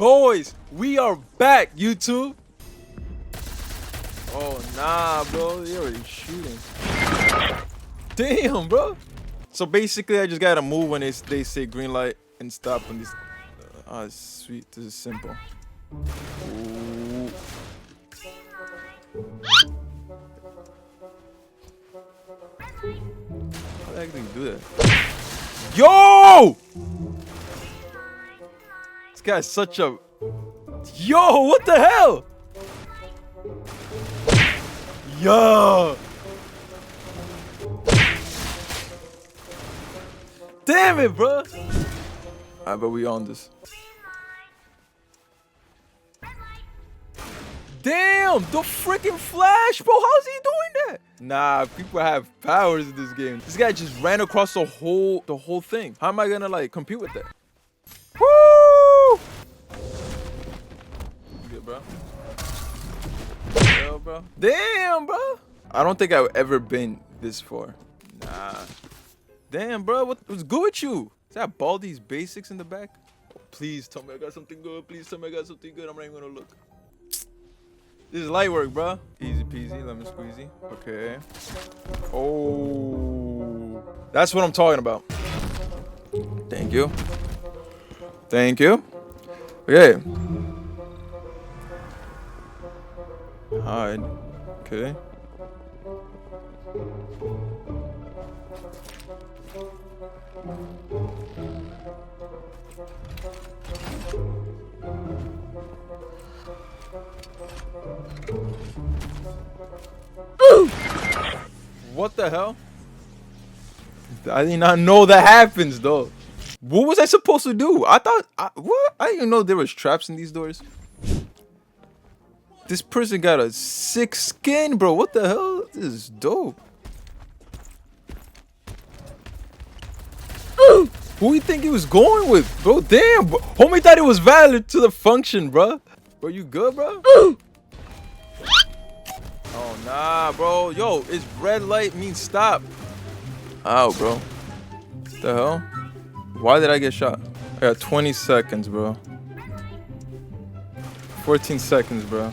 Boys, we are back, YouTube. Oh, nah, bro. They're already shooting. Damn, bro. So basically, I just gotta move when they say green light and stop when this. Ah, sweet. This is simple. Ooh. How the heck do you do that? Yo! This guy's such a. Yo, what the hell? Yo! Damn it, bro! I bet we on this. Damn, the freaking flash, bro! How's he doing that? Nah, people have powers in this game. This guy just ran across the whole thing. How am I gonna like compete with that? Woo! Good, bro. Yo, bro. Damn, bro. I don't think I've ever been this far. Nah. Damn, bro. What's good with you? Is that Baldi's Basics in the back? Oh, please tell me I got something good. Please tell me I got something good. I'm not even gonna look. This is light work, bro. Easy peasy, lemon squeezy. Okay. Oh. That's what I'm talking about. Thank you. Thank you. Okay. Hide. Okay. What the hell? I did not know that happens though. What was I supposed to do? I thought what? I didn't even know there was traps in these doors. This person got a sick skin, bro. What the hell? This is dope. Who do you think he was going with, bro? Damn, bro. Homie thought it was valid to the function, bro. Bro, you good, bro? Oh, nah, bro. Yo, it's red light means stop. Ow, bro. What the hell? Why did I get shot? I got 20 seconds, bro. 14 seconds, bro.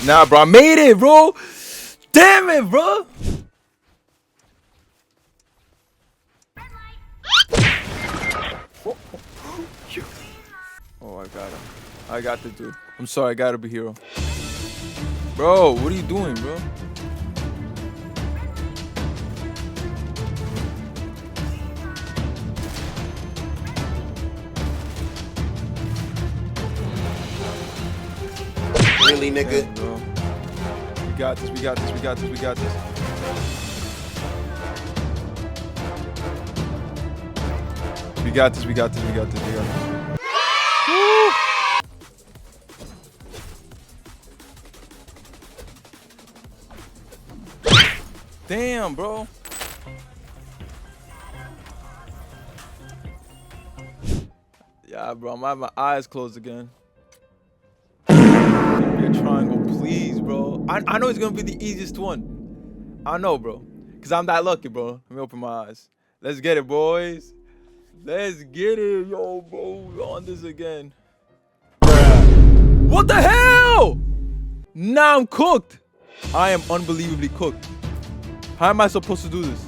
Nah, bro, I made it, bro. Damn it, bro. Oh, I got him. I got the dude. I'm sorry, I gotta be hero. Bro, what are you doing, bro? Really, nigga? Yeah, bro. We got this, we got this, we got this, we got this. We got this, we got this, we got this, we got this. Woo! Damn, bro. Yeah, bro, I'm having my eyes closed again. Triangle, please, bro. I know it's gonna be the easiest one. I know, bro, because I'm that lucky, bro. Let me open my eyes. Let's get it, boys. Let's get it, yo, bro. We're on this again. What the hell? Now I'm cooked. I am unbelievably cooked. How am I supposed to do this?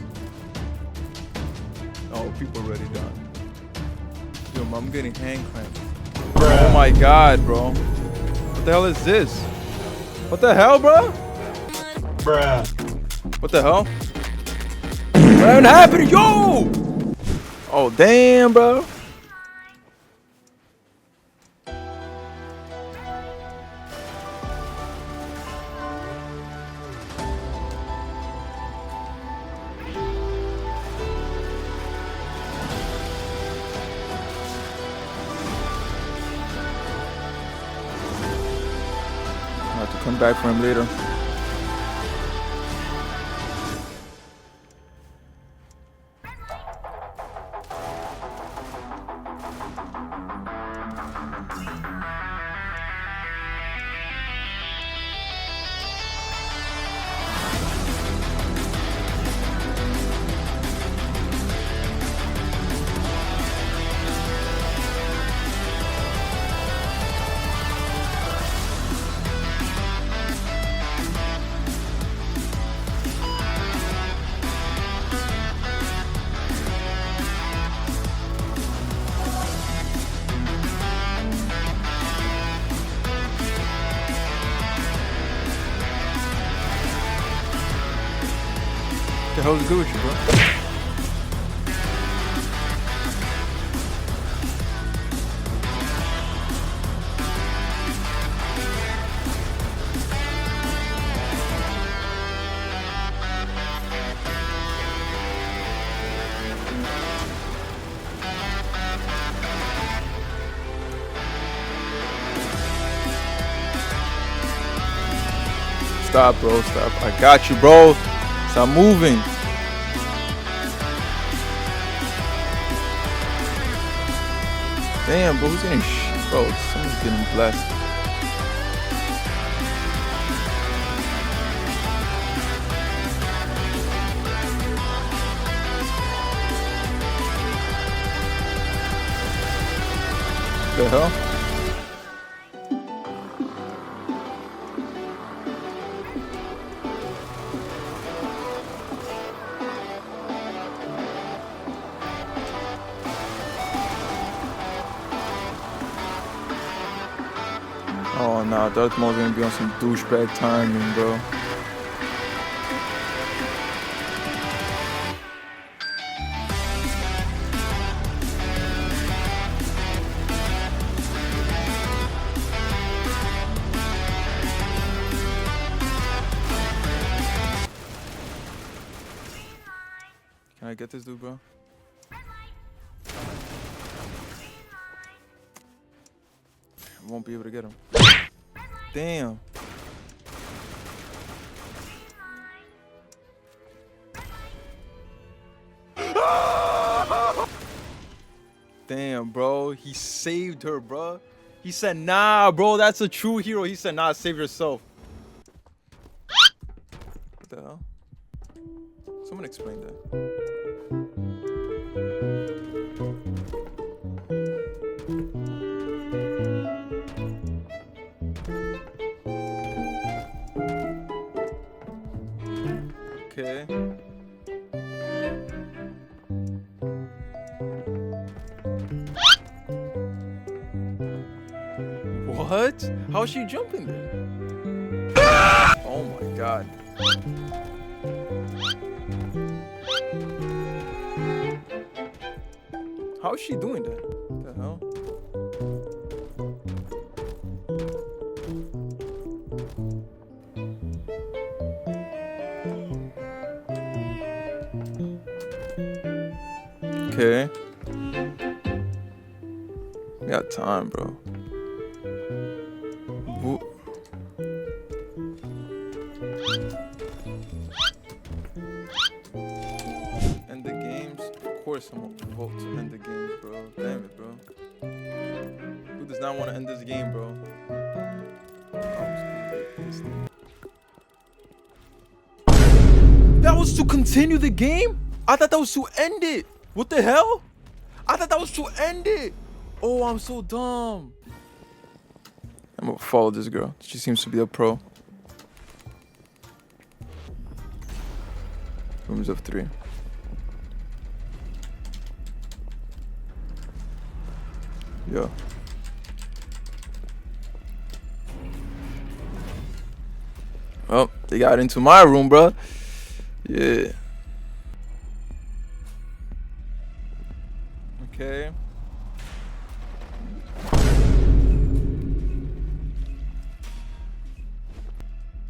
Oh, people already done. Yo, I'm getting hand cramps. Oh my god, bro. What the hell is this? What the hell, bro? Bruh. What the hell? What happened? Yo! Oh, damn, bro. I'll have to come back for him later. The hell's good with you, bro? Stop, bro. Stop. I got you, bro. Stop moving. Damn, bro. Who's getting bro? Someone's getting blessed. The hell? Oh nah, Darth Maul's gonna be on some douchebag timing, bro. Can I get this dude, bro? I won't be able to get him. Damn. Damn, bro. He saved her, bro. He said, nah, bro. That's a true hero. He said, nah, save yourself. What the hell? Someone explain that. Okay. What? How's she jumping there? Oh my god. How is she doing that? What the hell? Okay. We got time, bro. End the games? Of course I'm gonna vote to end the games, bro. Damn it, bro. Who does not want to end this game, bro? That was to continue the game? I thought that was to end it. What the hell? I thought that was to end it. Oh, I'm so dumb. I'm gonna follow this girl. She seems to be a pro. Rooms of 3. Yeah. Oh, they got into my room, bro. Yeah. Okay.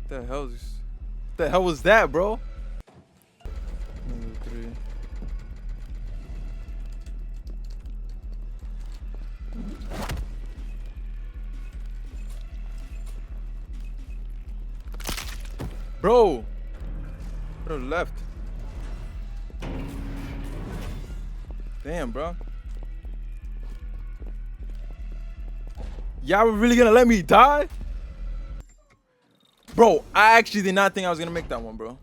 What the hell was that, bro? 3. Bro, bro left. Damn, bro. Y'all were really gonna let me die? Bro, I actually did not think I was gonna make that one, bro.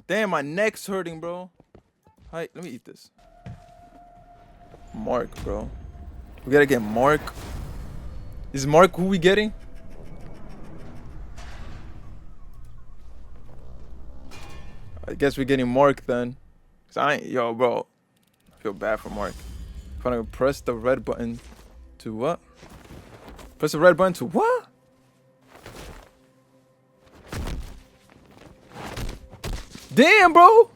Damn, my neck's hurting, bro. Hi, let me eat this. Mark, bro. We gotta get Mark. Is Mark who we getting? I guess we're getting Mark then. Cause I ain't, yo, bro. I feel bad for Mark. If I'm gonna press the red button to what? Press the red button to what? Damn, bro.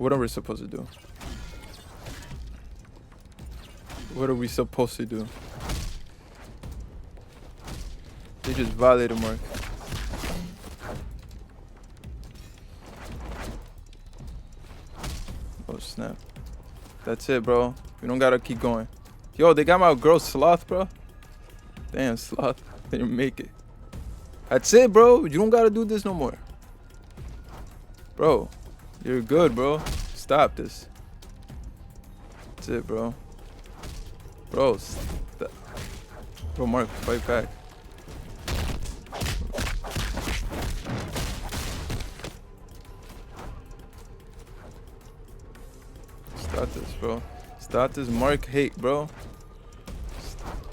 What are we supposed to do? What are we supposed to do? They just violated Mark. Oh snap. That's it, bro. We don't gotta keep going. Yo, they got my girl Sloth, bro. Damn, Sloth. Didn't make it. That's it, bro. You don't gotta do this no more. Bro, you're good, bro. Stop this. That's it, bro. Bro, bro, Mark, fight back. Stop this, bro. Stop this Mark hate, bro.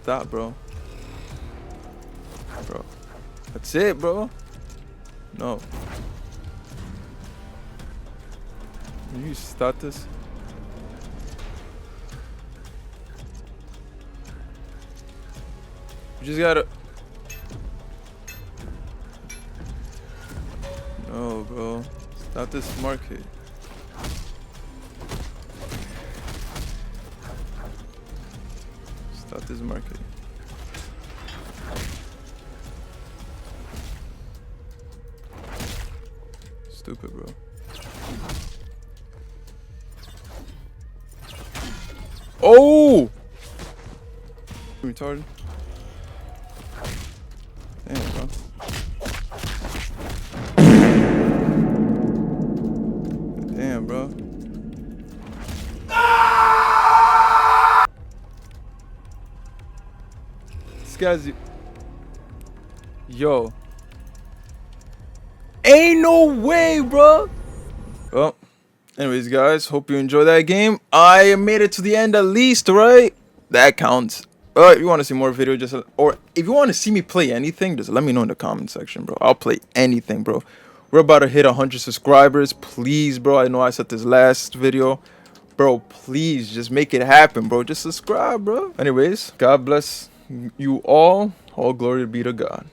Stop, bro. Bro. That's it, bro. No. Can you stop this? You just gotta. No, bro. Stop this Mark hate. Stop this Mark hate. Stupid, bro. Oh! Retarded. Damn, bro. Damn, bro. This guy's. Yo. Ain't no way, bro. Well, anyways, guys, hope you enjoyed that game. I made it to the end at least, right? That counts. If you want to see more video, or if you want to see me play anything, just let me know in the comment section, bro. I'll play anything, bro. We're about to hit 100 subscribers. Please, bro. I know I said this last video. Bro, please just make it happen, bro. Just subscribe, bro. Anyways, God bless you all. All glory be to God.